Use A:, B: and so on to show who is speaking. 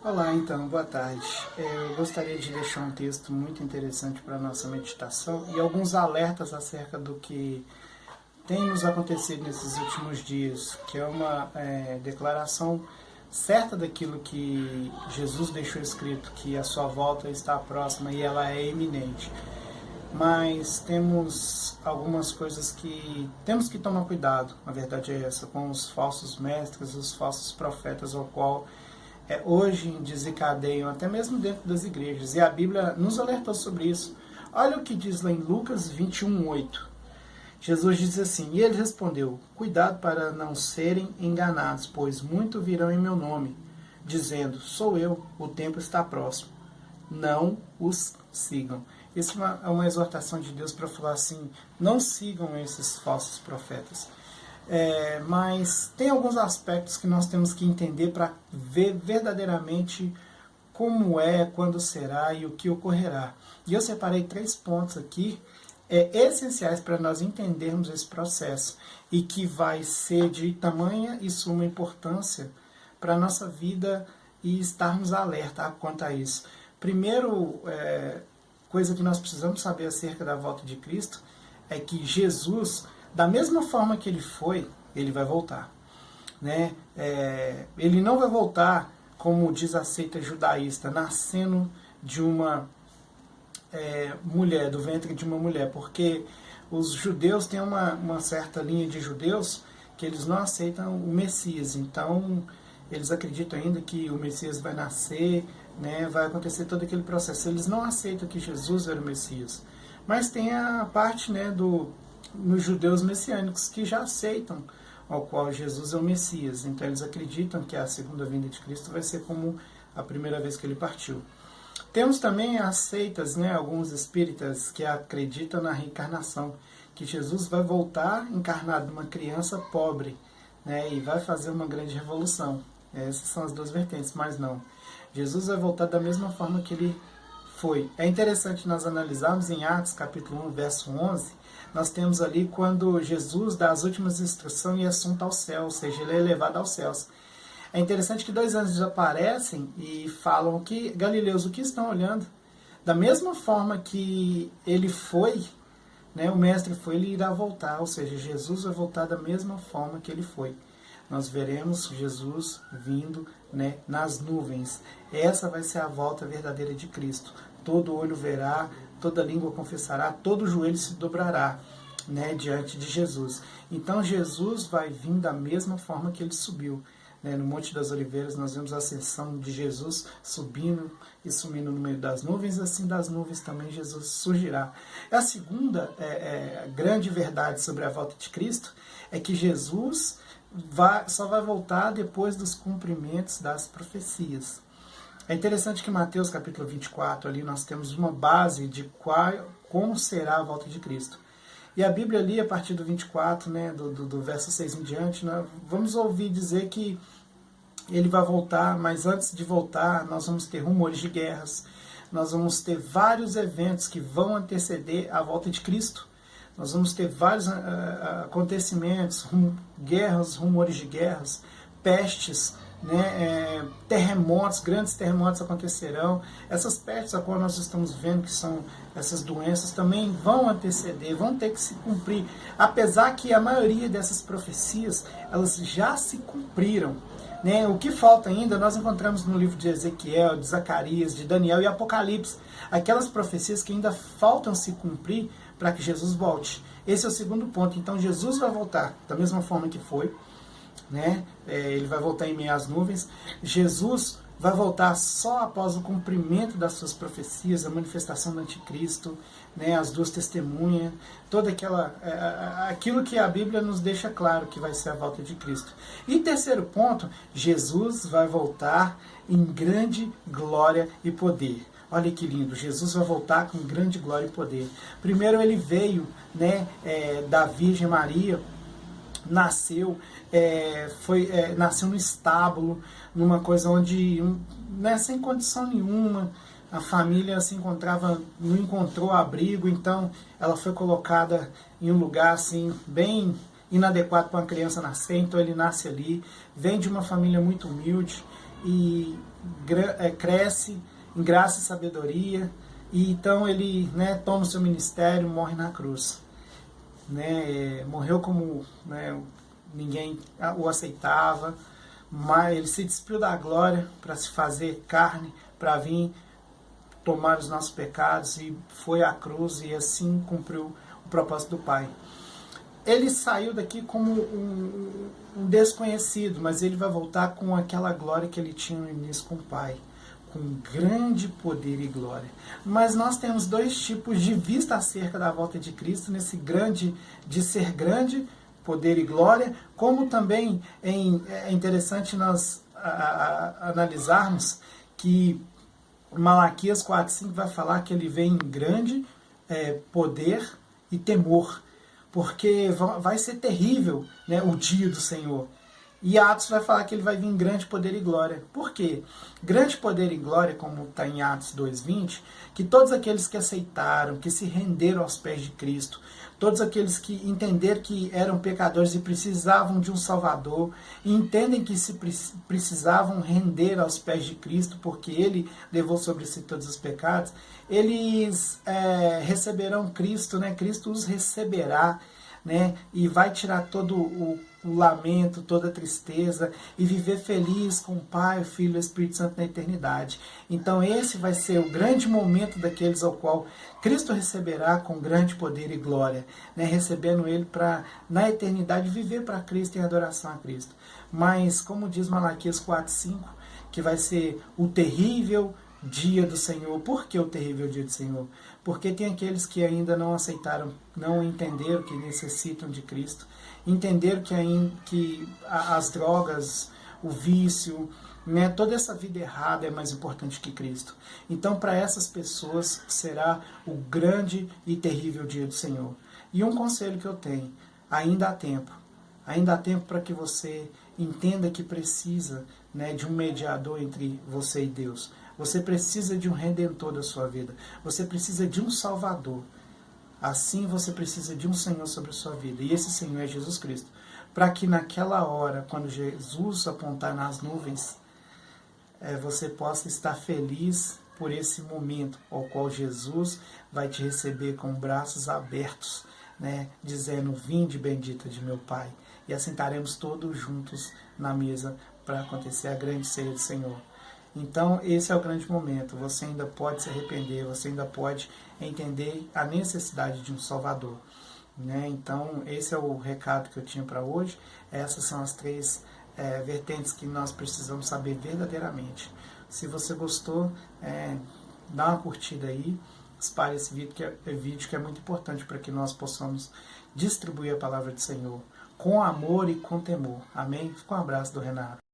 A: Olá, então, boa tarde. Eu gostaria de deixar um texto muito interessante para a nossa meditação e alguns alertas acerca do que tem nos acontecido nesses últimos dias, que é uma declaração certa daquilo que Jesus deixou escrito, que a sua volta está próxima e ela é iminente. Mas temos algumas coisas que temos que tomar cuidado, a verdade é essa, com os falsos mestres, os falsos profetas, ao qual hoje desencadeiam até mesmo dentro das igrejas. E a Bíblia nos alertou sobre isso. Olha o que diz lá em Lucas 21:8. Jesus diz assim: e ele respondeu: cuidado para não serem enganados, pois muito virão em meu nome, dizendo: sou eu, o tempo está próximo. Não os sigam. Isso é uma exortação de Deus para falar assim: não sigam esses falsos profetas. Mas tem alguns aspectos que nós temos que entender para ver verdadeiramente como quando será e o que ocorrerá. E eu separei 3 pontos aqui essenciais para nós entendermos esse processo e que vai ser de tamanha e suma importância para a nossa vida e estarmos alerta quanto a isso. Primeiro, coisa que nós precisamos saber acerca da volta de Cristo é que Jesus, da mesma forma que ele foi, ele vai voltar. Né? Ele não vai voltar, como diz a seita judaísta, nascendo de uma mulher, do ventre de uma mulher, porque os judeus têm uma certa linha de judeus que eles não aceitam o Messias. Então, eles acreditam ainda que o Messias vai nascer, né, vai acontecer todo aquele processo. Eles não aceitam que Jesus era o Messias. Mas tem a parte, né, nos judeus messiânicos que já aceitam ao qual Jesus é o Messias. Então eles acreditam que a segunda vinda de Cristo vai ser como a primeira vez que ele partiu. Temos também as seitas, né, alguns espíritas que acreditam na reencarnação, que Jesus vai voltar encarnado numa criança pobre, né, e vai fazer uma grande revolução. Essas são as 2 vertentes, mas não. Jesus vai voltar da mesma forma que ele foi. É interessante nós analisarmos em Atos capítulo 1, verso 11, nós temos ali quando Jesus dá as últimas instruções e é assunto ao céu, ou seja, ele é elevado aos céus. É interessante que 2 anjos aparecem e falam que, Galileus, o que estão olhando? Da mesma forma que ele foi, né, o mestre foi, ele irá voltar, ou seja, Jesus vai voltar da mesma forma que ele foi. Nós veremos Jesus vindo, né, nas nuvens. Essa vai ser a volta verdadeira de Cristo. Todo olho verá, toda língua confessará, todo joelho se dobrará, né, diante de Jesus. Então Jesus vai vir da mesma forma que ele subiu. No Monte das Oliveiras nós vemos a ascensão de Jesus subindo e sumindo no meio das nuvens, assim das nuvens também Jesus surgirá. A segunda grande verdade sobre a volta de Cristo é que Jesus só vai voltar depois dos cumprimentos das profecias. É interessante que em Mateus capítulo 24, ali nós temos uma base de como será a volta de Cristo. E a Bíblia ali, a partir do 24, né, do verso 6 em diante, nós vamos ouvir dizer que ele vai voltar, mas antes de voltar, nós vamos ter rumores de guerras, nós vamos ter vários eventos que vão anteceder a volta de Cristo. Nós vamos ter vários acontecimentos, guerras, rumores de guerras, pestes, né, terremotos, grandes terremotos acontecerão. Essas pestes a qual nós estamos vendo, que são essas doenças, também vão anteceder, vão ter que se cumprir. Apesar que a maioria dessas profecias, elas já se cumpriram. Né? O que falta ainda, nós encontramos no livro de Ezequiel, de Zacarias, de Daniel e Apocalipse, aquelas profecias que ainda faltam se cumprir para que Jesus volte. Esse é o segundo ponto. Então Jesus vai voltar da mesma forma que foi, né? Ele vai voltar em meio às nuvens. Jesus vai voltar só após o cumprimento das suas profecias, a manifestação do anticristo, né? As 2 testemunhas, toda aquilo que a Bíblia nos deixa claro que vai ser a volta de Cristo. E terceiro ponto, Jesus vai voltar em grande glória e poder. Olha que lindo, Jesus vai voltar com grande glória e poder. Primeiro ele veio, né, da Virgem Maria, nasceu no estábulo, numa coisa onde, né, sem condição nenhuma, a família se encontrava, não encontrou abrigo, então ela foi colocada em um lugar assim, bem inadequado para uma criança nascer, então ele nasce ali, vem de uma família muito humilde, e cresce em graça e sabedoria, e então ele, né, toma o seu ministério, morre na cruz, né, morreu como, né, ninguém o aceitava, mas ele se despiu da glória para se fazer carne, para vir tomar os nossos pecados, e foi à cruz e assim cumpriu o propósito do Pai. Ele saiu daqui como um desconhecido, mas ele vai voltar com aquela glória que ele tinha no início com o Pai, com grande poder e glória. Mas nós temos dois tipos de vista acerca da volta de Cristo, nesse grande, de ser grande, poder e glória, como também é interessante nós analisarmos que Malaquias 4:5 vai falar que ele vem em grande poder e temor, porque vai ser terrível, né, o dia do Senhor. E Atos vai falar que ele vai vir em grande poder e glória. Por quê? Grande poder e glória, como está em Atos 2:20, que todos aqueles que aceitaram, que se renderam aos pés de Cristo, todos aqueles que entenderam que eram pecadores e precisavam de um Salvador, e entendem que se precisavam render aos pés de Cristo, porque Ele levou sobre si todos os pecados, eles receberão Cristo, né? Cristo os receberá, né? E vai tirar todo o lamento, toda a tristeza, e viver feliz com o Pai, o Filho e o Espírito Santo na eternidade. Então esse vai ser o grande momento daqueles ao qual Cristo receberá com grande poder e glória, né? Recebendo ele para, na eternidade, viver para Cristo em adoração a Cristo. Mas, como diz Malaquias 4:5, que vai ser o terrível dia do Senhor. Por que o terrível dia do Senhor? Porque tem aqueles que ainda não aceitaram, não entenderam que necessitam de Cristo, entenderam que as drogas, o vício, né, toda essa vida errada é mais importante que Cristo. Então, para essas pessoas, será o grande e terrível dia do Senhor. E um conselho que eu tenho, ainda há tempo. Ainda há tempo para que você entenda que precisa, né, de um mediador entre você e Deus. Você precisa de um redentor da sua vida. Você precisa de um Salvador. Assim você precisa de um Senhor sobre a sua vida. E esse Senhor é Jesus Cristo. Para que naquela hora, quando Jesus apontar nas nuvens, você possa estar feliz por esse momento, ao qual Jesus vai te receber com braços abertos, né, dizendo: vinde bendita de meu Pai. E assim estaremos todos juntos na mesa para acontecer a grande ceia do Senhor. Então, esse é o grande momento. Você ainda pode se arrepender, você ainda pode entender a necessidade de um Salvador, né? Então, esse é o recado que eu tinha para hoje. Essas são as três vertentes que nós precisamos saber verdadeiramente. Se você gostou, dá uma curtida aí, espalhe esse vídeo que é muito importante para que nós possamos distribuir a palavra do Senhor com amor e com temor. Amém? Fica um abraço do Renato.